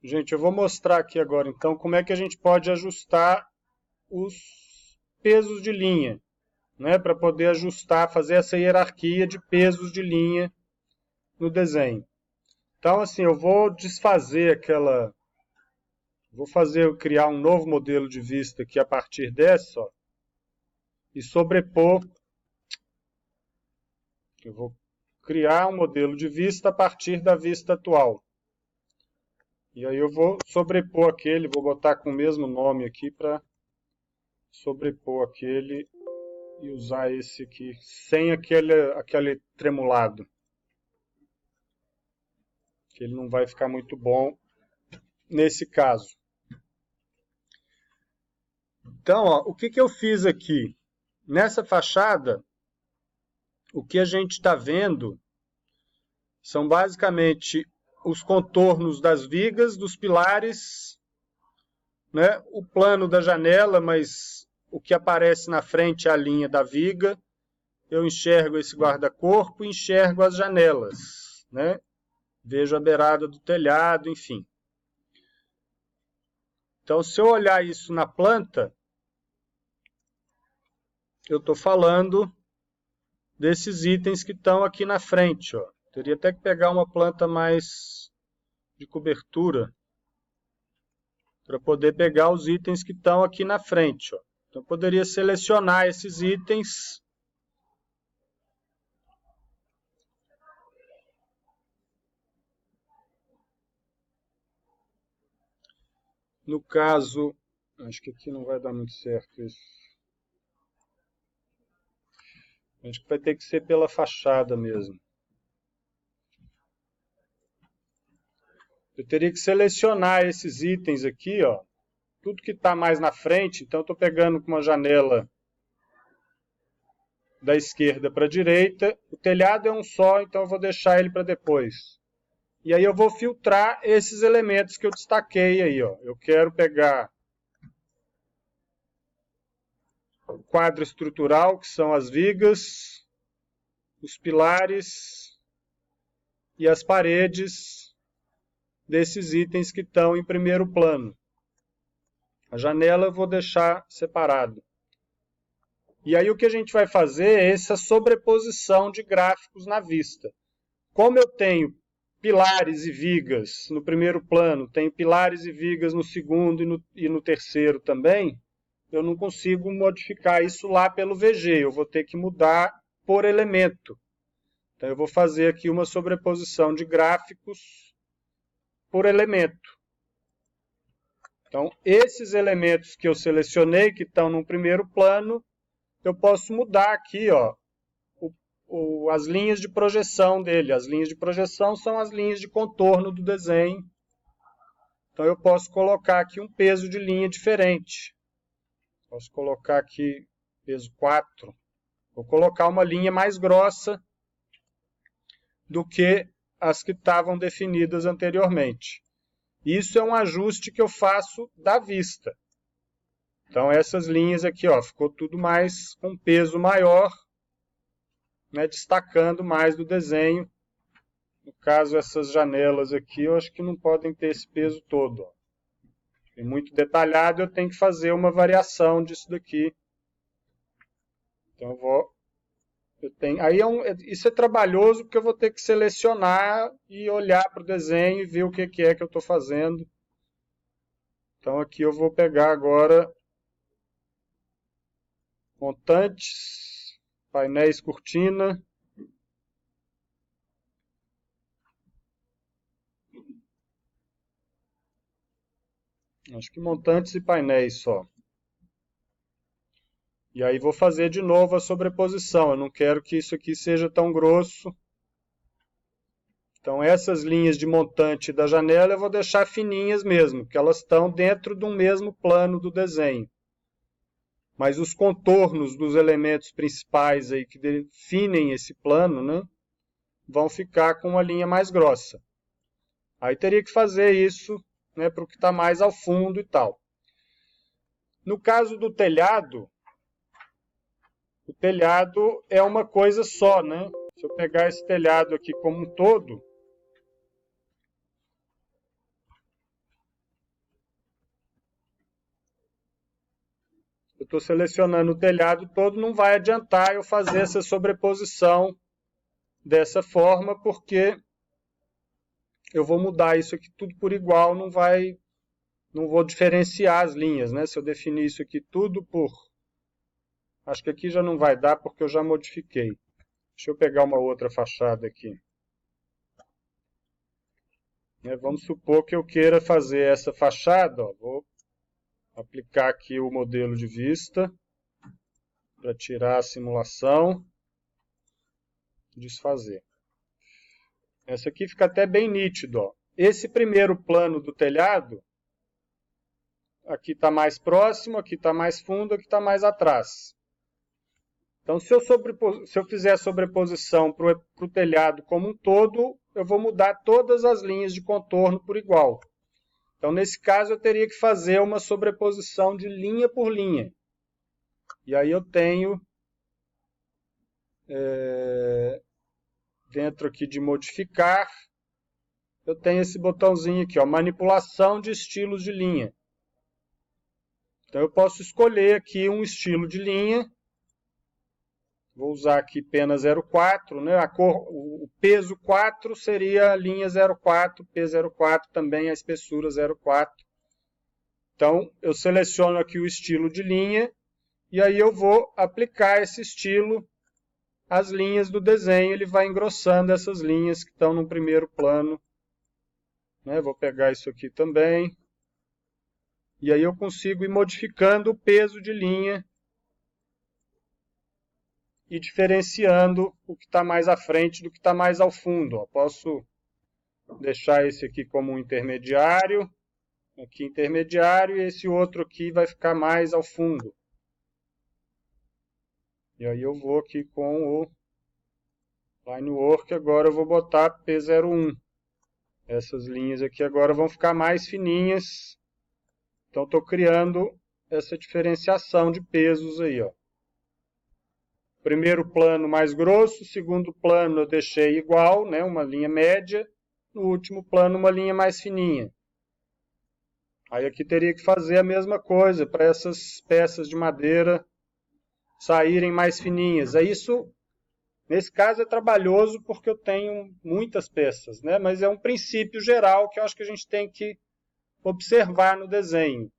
Gente, eu vou mostrar aqui agora, então, como é que a gente pode ajustar os pesos de linha, né? Para poder ajustar, fazer essa hierarquia de pesos de linha no desenho. Então, assim, eu vou desfazer aquela... criar um novo modelo de vista aqui a partir dessa, ó, e sobrepor. Eu vou criar um modelo de vista a partir da vista atual. E aí eu vou sobrepor aquele, vou botar com o mesmo nome aqui para sobrepor aquele e usar esse aqui, sem aquele tremulado. Que ele não vai ficar muito bom nesse caso. Então, ó, o que eu fiz aqui? Nessa fachada, o que a gente está vendo são basicamente os contornos das vigas, dos pilares, né? O plano da janela, mas o que aparece na frente é a linha da viga. Eu enxergo esse guarda-corpo e enxergo as janelas, né? Vejo a beirada do telhado, enfim. Então, se eu olhar isso na planta, eu estou falando desses itens que estão aqui na frente, ó. Teria até que pegar uma planta mais de cobertura para poder pegar os itens que estão aqui na frente, ó. Então, eu poderia selecionar esses itens. No caso, acho que aqui não vai dar muito certo isso. Acho que vai ter que ser pela fachada mesmo. Eu teria que selecionar esses itens aqui, ó. Tudo que está mais na frente, então eu estou pegando com uma janela da esquerda para a direita. O telhado é um só, então eu vou deixar ele para depois. E aí eu vou filtrar esses elementos que eu destaquei aí, ó. Eu quero pegar o quadro estrutural, que são as vigas, os pilares e as paredes desses itens que estão em primeiro plano. A janela eu vou deixar separado. E aí o que a gente vai fazer é essa sobreposição de gráficos na vista. Como eu tenho pilares e vigas no primeiro plano, tenho pilares e vigas no segundo e no terceiro também, eu não consigo modificar isso lá pelo VG, eu vou ter que mudar por elemento. Então eu vou fazer aqui uma sobreposição de gráficos por elemento. Então esses elementos que eu selecionei, que estão no primeiro plano, eu posso mudar aqui, ó, as linhas de projeção dele. As linhas de projeção são as linhas de contorno do desenho. Então eu posso colocar aqui um peso de linha diferente. Posso colocar aqui peso 4. Vou colocar uma linha mais grossa do que as que estavam definidas anteriormente. Isso é um ajuste que eu faço da vista. Então essas linhas aqui, ó, ficou tudo mais com peso maior, né, destacando mais do desenho. No caso, essas janelas aqui, eu acho que não podem ter esse peso todo. Ó. É muito detalhado, eu tenho que fazer uma variação disso daqui. Então, aí isso é trabalhoso, porque eu vou ter que selecionar e olhar para o desenho e ver o que é que eu estou fazendo. Então, aqui eu vou pegar agora montantes, painéis cortina. Acho que montantes e painéis só. E aí vou fazer de novo a sobreposição. Eu não quero que isso aqui seja tão grosso. Então essas linhas de montante da janela eu vou deixar fininhas mesmo, porque elas estão dentro de um mesmo plano do desenho. Mas os contornos dos elementos principais aí que definem esse plano, né, vão ficar com uma linha mais grossa. Aí teria que fazer isso, né, para o que está mais ao fundo e tal. No caso do telhado, o telhado é uma coisa só, né? Se eu pegar esse telhado aqui como um todo, eu estou selecionando o telhado todo, não vai adiantar eu fazer essa sobreposição dessa forma, porque eu vou mudar isso aqui tudo por igual, não vou diferenciar as linhas, né? Se eu definir isso aqui tudo por... Acho que aqui já não vai dar, porque eu já modifiquei. Deixa eu pegar uma outra fachada aqui. Vamos supor que eu queira fazer essa fachada, ó, vou aplicar aqui o modelo de vista para tirar a simulação, desfazer. Essa aqui fica até bem nítido, ó. Esse primeiro plano do telhado, aqui está mais próximo, aqui está mais fundo, aqui está mais atrás. Então, se eu fizer a sobreposição para o telhado como um todo, eu vou mudar todas as linhas de contorno por igual. Então, nesse caso, eu teria que fazer uma sobreposição de linha por linha. E aí eu tenho, dentro aqui de modificar, eu tenho esse botãozinho aqui, ó, manipulação de estilos de linha. Então, eu posso escolher aqui um estilo de linha. Vou usar aqui pena 04, né? O peso 4 seria a linha 04, P04 também a espessura 04. Então, eu seleciono aqui o estilo de linha e aí eu vou aplicar esse estilo às linhas do desenho. Ele vai engrossando essas linhas que estão no primeiro plano. Né? Vou pegar isso aqui também. E aí eu consigo ir modificando o peso de linha e diferenciando o que está mais à frente do que está mais ao fundo. Ó. Posso deixar esse aqui como um intermediário, aqui intermediário, e esse outro aqui vai ficar mais ao fundo. E aí eu vou aqui com o Line Work, agora eu vou botar P01. Essas linhas aqui agora vão ficar mais fininhas. Então estou criando essa diferenciação de pesos aí, ó. Primeiro plano mais grosso, segundo plano eu deixei igual, né, uma linha média. No último plano uma linha mais fininha. Aí aqui teria que fazer a mesma coisa para essas peças de madeira saírem mais fininhas. Isso, nesse caso, é trabalhoso porque eu tenho muitas peças, né, mas é um princípio geral que eu acho que a gente tem que observar no desenho.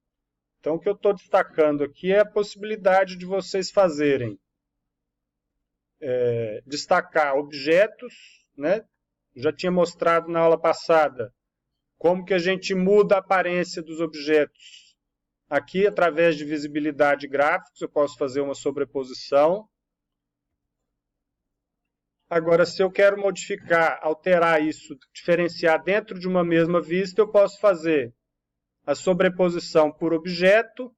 Então o que eu estou destacando aqui é a possibilidade de vocês fazerem destacar objetos, né? Já tinha mostrado na aula passada como que a gente muda a aparência dos objetos. Aqui, através de visibilidade gráficos, eu posso fazer uma sobreposição. Agora, se eu quero modificar, alterar isso, diferenciar dentro de uma mesma vista, eu posso fazer a sobreposição por objeto.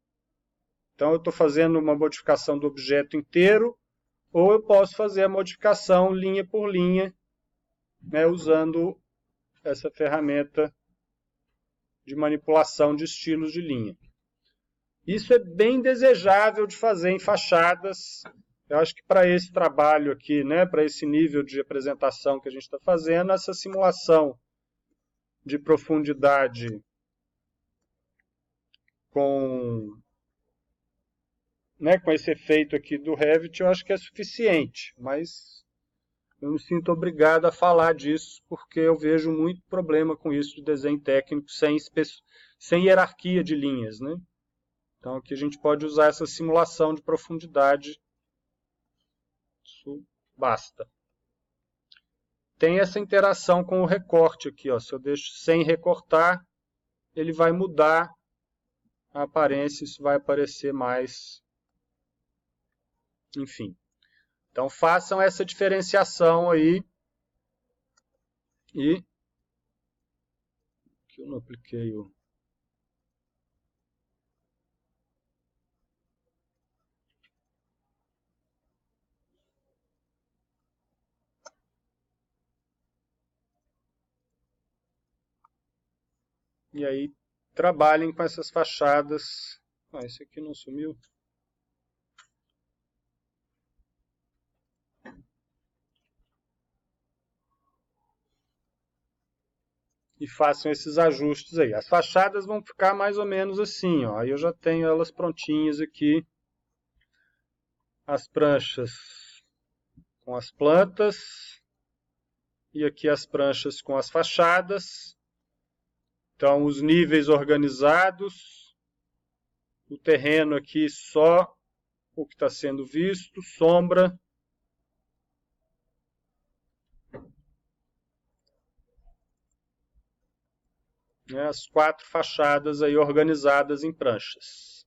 Então, eu estou fazendo uma modificação do objeto inteiro. Ou eu posso fazer a modificação linha por linha, né, usando essa ferramenta de manipulação de estilos de linha. Isso é bem desejável de fazer em fachadas. Eu acho que para esse trabalho aqui, né, para esse nível de apresentação que a gente está fazendo, essa simulação de profundidade com esse efeito aqui do Revit, eu acho que é suficiente, mas eu me sinto obrigado a falar disso, porque eu vejo muito problema com isso de desenho técnico sem hierarquia de linhas, né? Então aqui a gente pode usar essa simulação de profundidade, isso basta. Tem essa interação com o recorte aqui, ó. Se eu deixo sem recortar, ele vai mudar a aparência, isso vai aparecer mais... Enfim, então façam essa diferenciação aí. E aqui eu não apliquei o... E aí trabalhem com essas fachadas. Ah, esse aqui não sumiu. E façam esses ajustes aí. As fachadas vão ficar mais ou menos assim, ó. Aí eu já tenho elas prontinhas aqui. as pranchas com as plantas e aqui as pranchas com as fachadas. Então, os níveis organizados, o terreno aqui só o que está sendo visto, sombra. As 4 fachadas aí organizadas em pranchas.